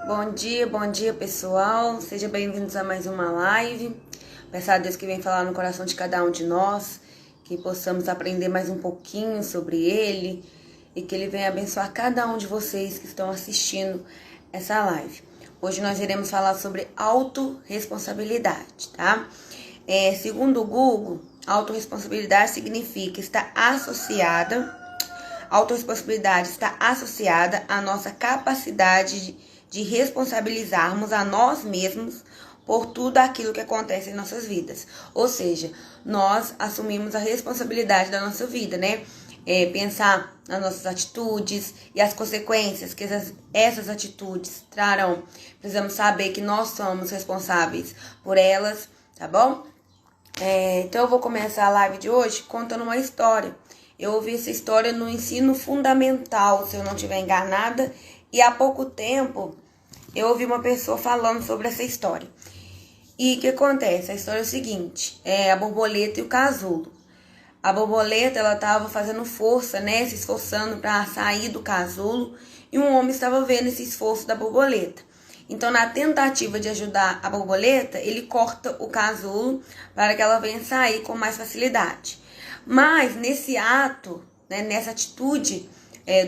Bom dia pessoal, sejam bem-vindos a mais uma live. Peço a Deus que venha falar no coração de cada um de nós, que possamos aprender mais um pouquinho sobre Ele e que Ele venha abençoar cada um de vocês que estão assistindo essa live. Hoje nós iremos falar sobre autorresponsabilidade, tá? Segundo o Google, autorresponsabilidade significa estar associada, autorresponsabilidade está associada à nossa capacidade de responsabilizarmos a nós mesmos por tudo aquilo que acontece em nossas vidas. Ou seja, nós assumimos a responsabilidade da nossa vida, né? Pensar nas nossas atitudes e as consequências que essas atitudes trarão. Precisamos saber que nós somos responsáveis por elas, tá bom? Então eu vou começar a live de hoje contando uma história. Eu ouvi essa história no ensino fundamental, se eu não estiver enganada, e há pouco tempo eu ouvi uma pessoa falando sobre essa história. E o que acontece? A história é o seguinte, a borboleta e o casulo. A borboleta, ela estava fazendo força, né, se esforçando para sair do casulo, e um homem estava vendo esse esforço da borboleta. Então, na tentativa de ajudar a borboleta, ele corta o casulo para que ela venha sair com mais facilidade. Mas, nesse ato, né, nessa atitude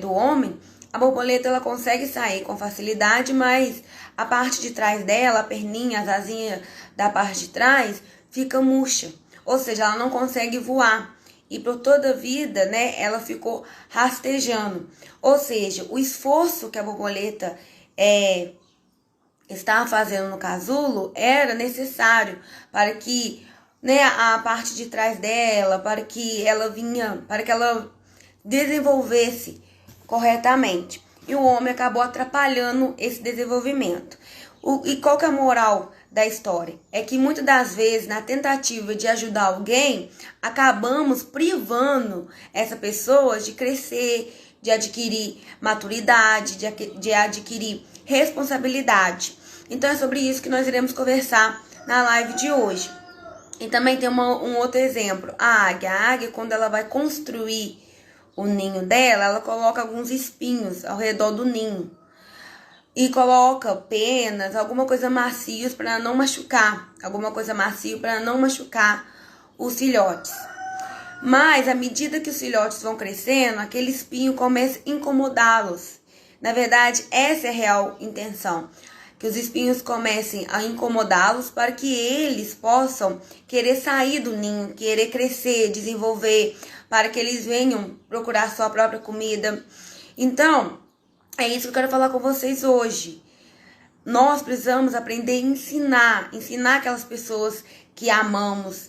do homem, a borboleta ela consegue sair com facilidade, mas a parte de trás dela, a perninha, as asinhas da parte de trás, fica murcha. Ou seja, ela não consegue voar. E por toda a vida, né, ela ficou rastejando. Ou seja, o esforço que a borboleta estava fazendo no casulo era necessário para que, né, a parte de trás dela, para que ela desenvolvesse corretamente. E o homem acabou atrapalhando esse desenvolvimento. E qual que é a moral da história? É que muitas das vezes, na tentativa de ajudar alguém, acabamos privando essa pessoa de crescer, de adquirir maturidade, de adquirir responsabilidade. Então é sobre isso que nós iremos conversar na live de hoje. E também tem um outro exemplo. A águia, quando ela vai construir o ninho dela, ela coloca alguns espinhos ao redor do ninho. E coloca penas, alguma coisa macios para não machucar. Alguma coisa macio para não machucar os filhotes. Mas, à medida que os filhotes vão crescendo, aquele espinho começa a incomodá-los. Na verdade, essa é a real intenção. Que os espinhos comecem a incomodá-los para que eles possam querer sair do ninho, querer crescer, desenvolver, para que eles venham procurar sua própria comida. Então, é isso que eu quero falar com vocês hoje. Nós precisamos aprender a ensinar aquelas pessoas que amamos.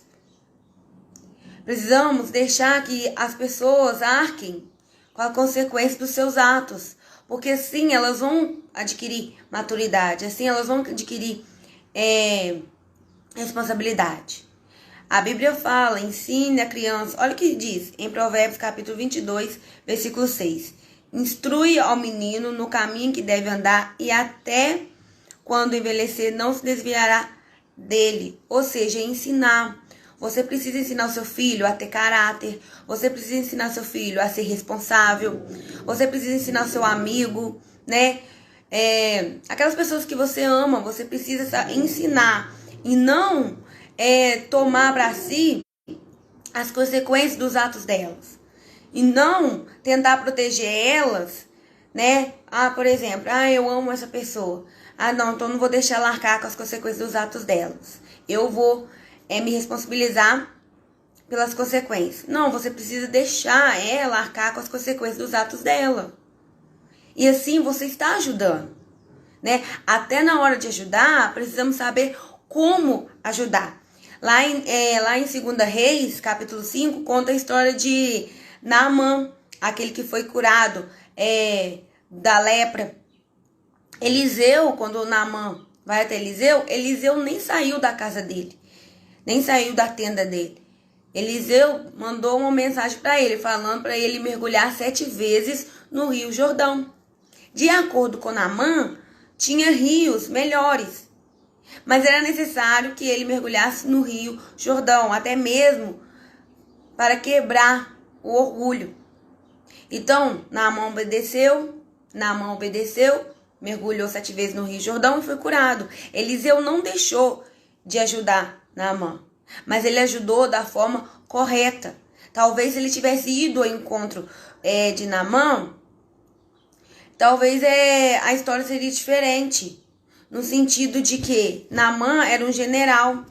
Precisamos deixar que as pessoas arquem com a consequência dos seus atos. Porque assim elas vão adquirir maturidade, assim elas vão adquirir responsabilidade. A Bíblia fala, ensine a criança, olha o que diz em Provérbios capítulo 22, versículo 6. Instrui ao menino no caminho que deve andar e até quando envelhecer não se desviará dele. Ou seja, ensinar. Você precisa ensinar o seu filho a ter caráter. Você precisa ensinar seu filho a ser responsável. Você precisa ensinar seu amigo, né? Aquelas pessoas que você ama, você precisa ensinar. E não tomar para si as consequências dos atos delas. E não tentar proteger elas, né? Por exemplo, eu amo essa pessoa. Não, então não vou deixar ela arcar com as consequências dos atos delas. Eu vou me responsabilizar pelas consequências. Não, você precisa deixar ela arcar com as consequências dos atos dela. E assim você está ajudando, né? Até na hora de ajudar, precisamos saber como ajudar. Lá em 2 Reis, capítulo 5, conta a história de Naamã, aquele que foi curado da lepra. Eliseu, quando Naamã vai até Eliseu nem saiu da casa dele. Nem saiu da tenda dele. Eliseu mandou uma mensagem para ele, falando para ele mergulhar 7 vezes no rio Jordão. De acordo com Naamã, tinha rios melhores. Mas era necessário que ele mergulhasse no rio Jordão, até mesmo para quebrar o orgulho. Então, Naamã obedeceu, mergulhou 7 vezes no Rio Jordão e foi curado. Eliseu não deixou de ajudar Naamã, mas ele ajudou da forma correta. Talvez se ele tivesse ido ao encontro de Naamã, talvez a história seria diferente, no sentido de que Naamã era um general.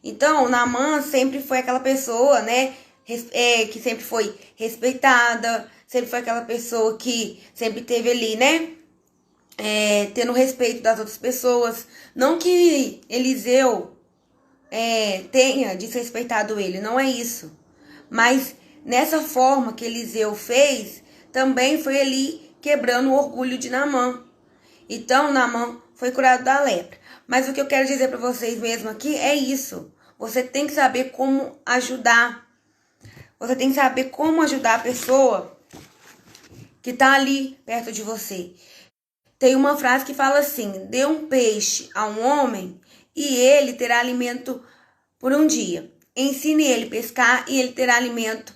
Então, Naamã sempre foi aquela pessoa, né, que sempre foi respeitada, sempre foi aquela pessoa que sempre teve ali, né, tendo respeito das outras pessoas. Não que Eliseu tenha desrespeitado ele, não é isso. Mas nessa forma que Eliseu fez, também foi ali quebrando o orgulho de Naamã. Então, Naamã foi curado da lepra. Mas o que eu quero dizer para vocês mesmo aqui é isso. Você tem que saber como ajudar. Você tem que saber como ajudar a pessoa que está ali perto de você. Tem uma frase que fala assim: dê um peixe a um homem e ele terá alimento por um dia. Ensine ele a pescar e ele terá alimento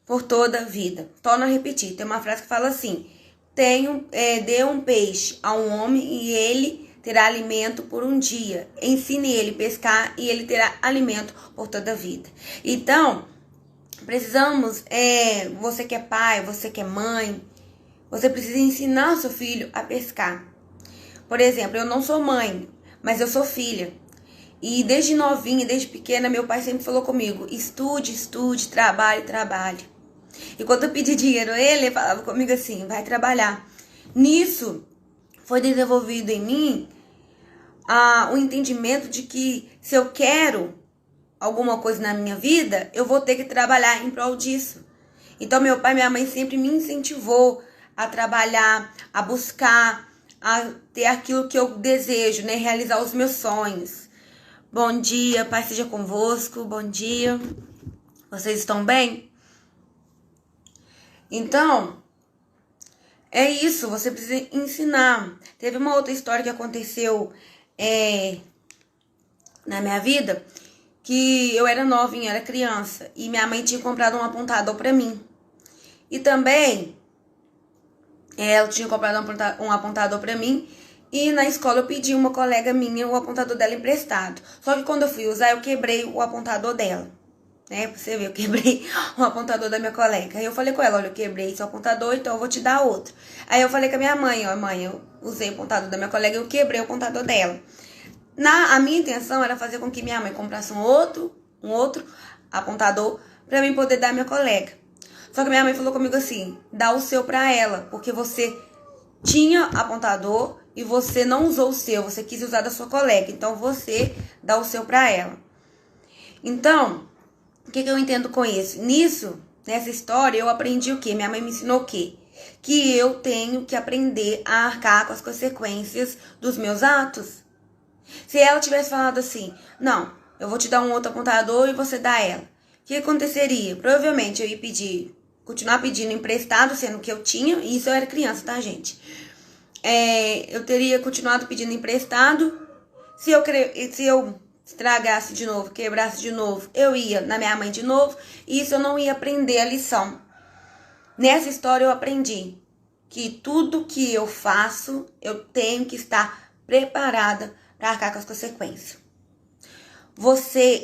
por toda a vida. Torno a repetir. Tem uma frase que fala assim: dê um peixe a um homem e ele terá alimento por um dia. Ensine ele a pescar e ele terá alimento por toda a vida. Então, precisamos, você que é pai, você que é mãe, você precisa ensinar o seu filho a pescar. Por exemplo, eu não sou mãe, mas eu sou filha. E desde novinha, desde pequena, meu pai sempre falou comigo: estude, estude, trabalhe, trabalhe. E quando eu pedi dinheiro a ele falava comigo assim: vai trabalhar. Nisso, foi desenvolvido em mim o entendimento de que se eu quero alguma coisa na minha vida, eu vou ter que trabalhar em prol disso. Então, meu pai e minha mãe sempre me incentivou a trabalhar, a buscar, a ter aquilo que eu desejo, né? Realizar os meus sonhos. Bom dia, Pai seja convosco, bom dia. Vocês estão bem? Então, é isso, você precisa ensinar. Teve uma outra história que aconteceu na minha vida, que eu era novinha, era criança, e minha mãe tinha comprado um apontador pra mim. E também, ela tinha comprado um apontador pra mim, e na escola eu pedi uma colega minha o apontador dela emprestado. Só que quando eu fui usar, eu quebrei o apontador dela. Pra você ver, eu quebrei o apontador da minha colega. Aí eu falei com ela: olha, eu quebrei esse apontador, então eu vou te dar outro. Aí eu falei com a minha mãe: ó, mãe, eu usei o apontador da minha colega e eu quebrei o apontador dela. A minha intenção era fazer com que minha mãe comprasse um outro apontador pra mim poder dar à minha colega. Só que minha mãe falou comigo assim: dá o seu pra ela, porque você tinha apontador e você não usou o seu, você quis usar da sua colega, então você dá o seu pra ela. Então, o que eu entendo com isso? Nessa história, eu aprendi o quê? Minha mãe me ensinou o quê? Que eu tenho que aprender a arcar com as consequências dos meus atos. Se ela tivesse falado assim: não, eu vou te dar um outro apontador e você dá ela, o que aconteceria? Provavelmente eu ia continuar pedindo emprestado, sendo que eu tinha, e isso eu era criança, tá, gente? Eu teria continuado pedindo emprestado. Se eu estragasse de novo, quebrasse de novo, eu ia na minha mãe de novo, e isso eu não ia aprender a lição. Nessa história eu aprendi que tudo que eu faço, eu tenho que estar preparada para arcar com as consequências.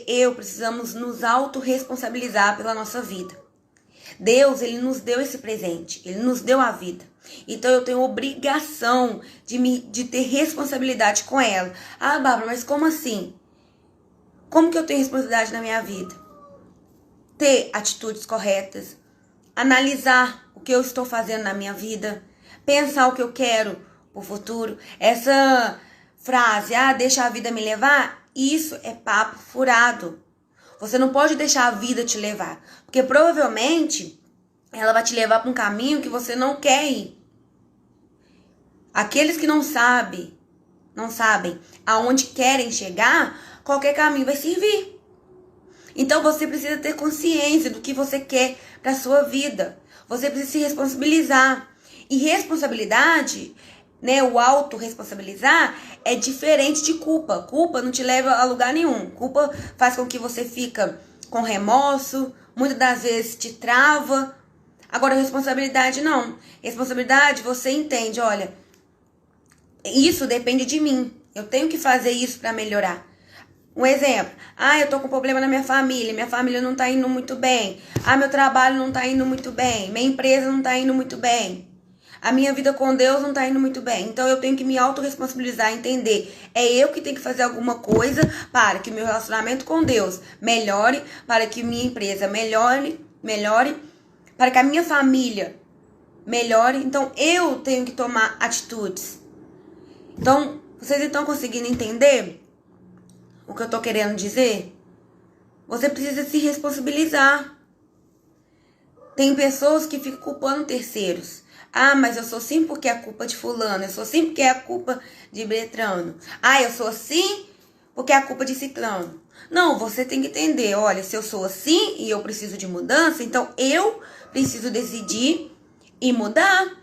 Eu precisamos nos autorresponsabilizar pela nossa vida. Deus, ele nos deu esse presente, ele nos deu a vida. Então eu tenho obrigação de ter responsabilidade com ela. Ah, Bárbara, mas como assim? Como que eu tenho responsabilidade na minha vida? Ter atitudes corretas, analisar o que eu estou fazendo na minha vida, pensar o que eu quero pro futuro. Essa frase, deixa a vida me levar, isso é papo furado. Você não pode deixar a vida te levar, porque provavelmente ela vai te levar para um caminho que você não quer ir. Aqueles que não sabem aonde querem chegar, qualquer caminho vai servir. Então você precisa ter consciência do que você quer para sua vida. Você precisa se responsabilizar. E responsabilidade, né, o autorresponsabilizar é diferente de culpa. Culpa não te leva a lugar nenhum. Culpa faz com que você fica com remorso, muitas das vezes te trava. Agora, responsabilidade não. Responsabilidade, você entende, olha, isso depende de mim. Eu tenho que fazer isso para melhorar. Um exemplo, eu tô com problema na minha família não tá indo muito bem. Meu trabalho não tá indo muito bem, minha empresa não tá indo muito bem. A minha vida com Deus não tá indo muito bem. Então eu tenho que me autorresponsabilizar, entender. É eu que tenho que fazer alguma coisa para que o meu relacionamento com Deus melhore, para que minha empresa melhore, para que a minha família melhore. Então eu tenho que tomar atitudes. Então, vocês estão conseguindo entender o que eu tô querendo dizer? Você precisa se responsabilizar. Tem pessoas que ficam culpando terceiros. Mas eu sou assim porque é culpa de fulano. Eu sou assim porque é culpa de Beltrano. Eu sou assim porque é culpa de ciclano. Não, você tem que entender. Olha, se eu sou assim e eu preciso de mudança, então eu preciso decidir e mudar.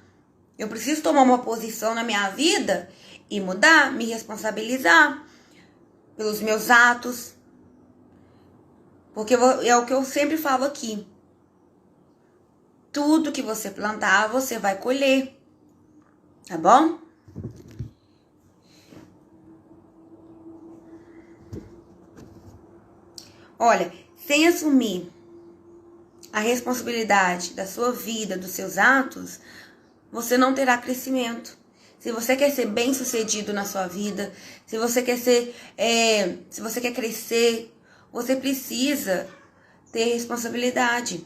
Eu preciso tomar uma posição na minha vida e mudar, me responsabilizar pelos meus atos. Porque é o que eu sempre falo aqui. Tudo que você plantar, você vai colher. Tá bom? Olha, sem assumir a responsabilidade da sua vida, dos seus atos, você não terá crescimento. Se você quer ser bem-sucedido na sua vida, se você quer se você quer crescer, você precisa ter responsabilidade.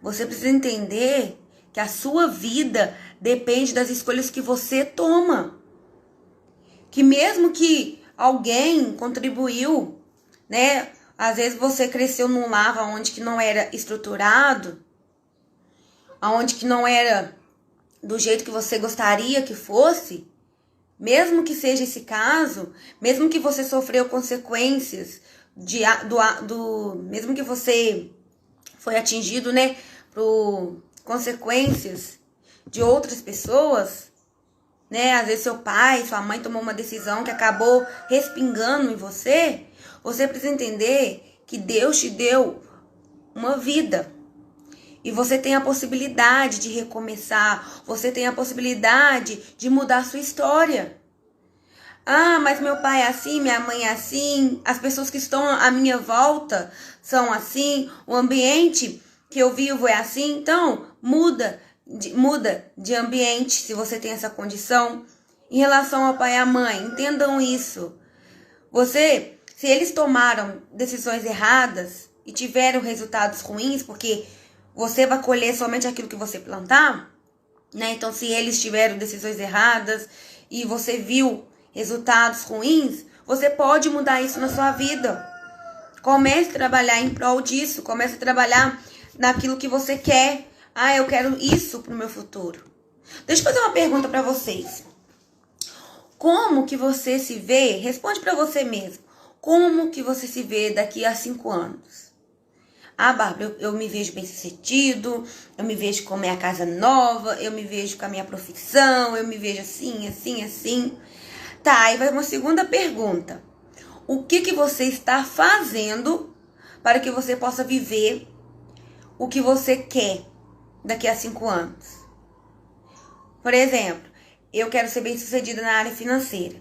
Você precisa entender que a sua vida depende das escolhas que você toma. Que mesmo que alguém contribuiu, né? Às vezes você cresceu num lar onde que não era estruturado, onde que não era do jeito que você gostaria que fosse, mesmo que seja esse caso, mesmo que você sofreu consequências mesmo que você foi atingido, né, por consequências de outras pessoas, né, às vezes seu pai, sua mãe tomou uma decisão que acabou respingando em você, você precisa entender que Deus te deu uma vida. E você tem a possibilidade de recomeçar. Você tem a possibilidade de mudar a sua história. Mas meu pai é assim, minha mãe é assim. As pessoas que estão à minha volta são assim. O ambiente que eu vivo é assim. Então, muda de ambiente se você tem essa condição. Em relação ao pai e à mãe, entendam isso. Se eles tomaram decisões erradas e tiveram resultados ruins, porque você vai colher somente aquilo que você plantar, né? Então, se eles tiveram decisões erradas e você viu resultados ruins, você pode mudar isso na sua vida. Comece a trabalhar em prol disso. Comece a trabalhar naquilo que você quer. Eu quero isso pro meu futuro. Deixa eu fazer uma pergunta para vocês. Como que você se vê? Responde para você mesmo. Como que você se vê daqui a 5 anos? Bárbara, eu me vejo bem-sucedido, eu me vejo com a minha casa nova, eu me vejo com a minha profissão, eu me vejo assim. Tá, aí vai uma segunda pergunta. O que você está fazendo para que você possa viver o que você quer daqui a 5 anos? Por exemplo, eu quero ser bem-sucedida na área financeira.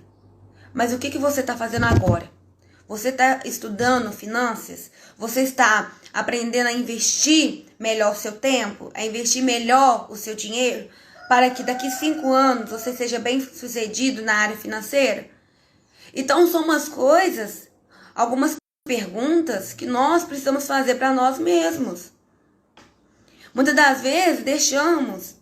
Mas o que você está fazendo agora? Você está estudando finanças? Você está aprendendo a investir melhor o seu tempo? A investir melhor o seu dinheiro? Para que daqui 5 anos você seja bem sucedido na área financeira? Então são algumas perguntas que nós precisamos fazer para nós mesmos. Muitas das vezes deixamos,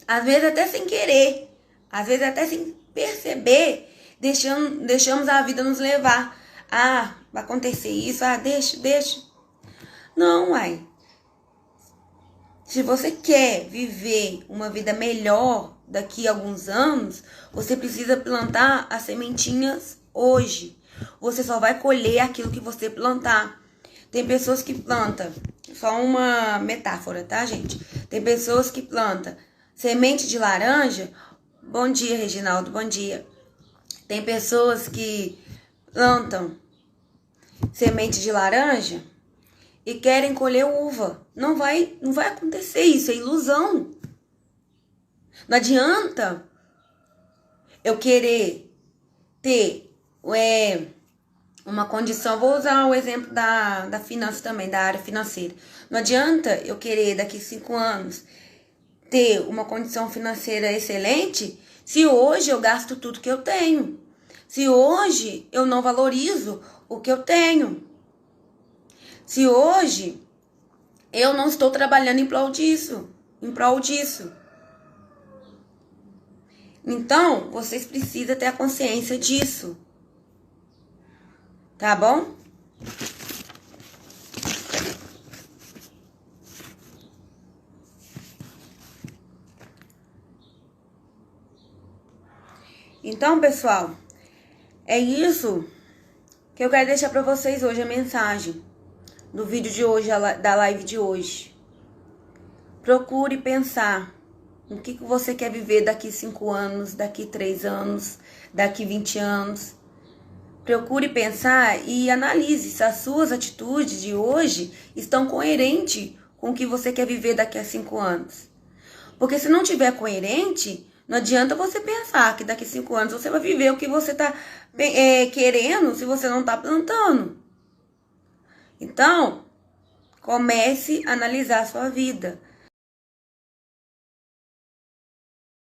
às vezes até sem querer, às vezes até sem perceber, deixamos a vida nos levar. Vai acontecer isso, deixa. Não, Se você quer viver uma vida melhor daqui a alguns anos, você precisa plantar as sementinhas hoje. Você só vai colher aquilo que você plantar. Tem pessoas que plantam, só uma metáfora, tá, gente? Tem pessoas que plantam semente de laranja. Bom dia, Reginaldo, bom dia. Tem pessoas que plantam semente de laranja e querem colher uva. Não vai acontecer isso, é ilusão. Não adianta eu querer ter uma condição, vou usar o exemplo da finança também, da área financeira. Não adianta eu querer daqui 5 anos ter uma condição financeira excelente se hoje eu gasto tudo que eu tenho. Se hoje eu não valorizo o que eu tenho. Se hoje eu não estou trabalhando em prol disso. Então, vocês precisam ter a consciência disso. Tá bom? Então, pessoal, é isso que eu quero deixar para vocês hoje, a mensagem do vídeo de hoje, da live de hoje. Procure pensar no que você quer viver daqui 5 anos, daqui 3 anos, daqui 20 anos. Procure pensar e analise se as suas atitudes de hoje estão coerentes com o que você quer viver daqui a 5 anos. Porque se não tiver coerente, não adianta você pensar que daqui a 5 anos você vai viver o que você está querendo se você não está plantando. Então, comece a analisar a sua vida.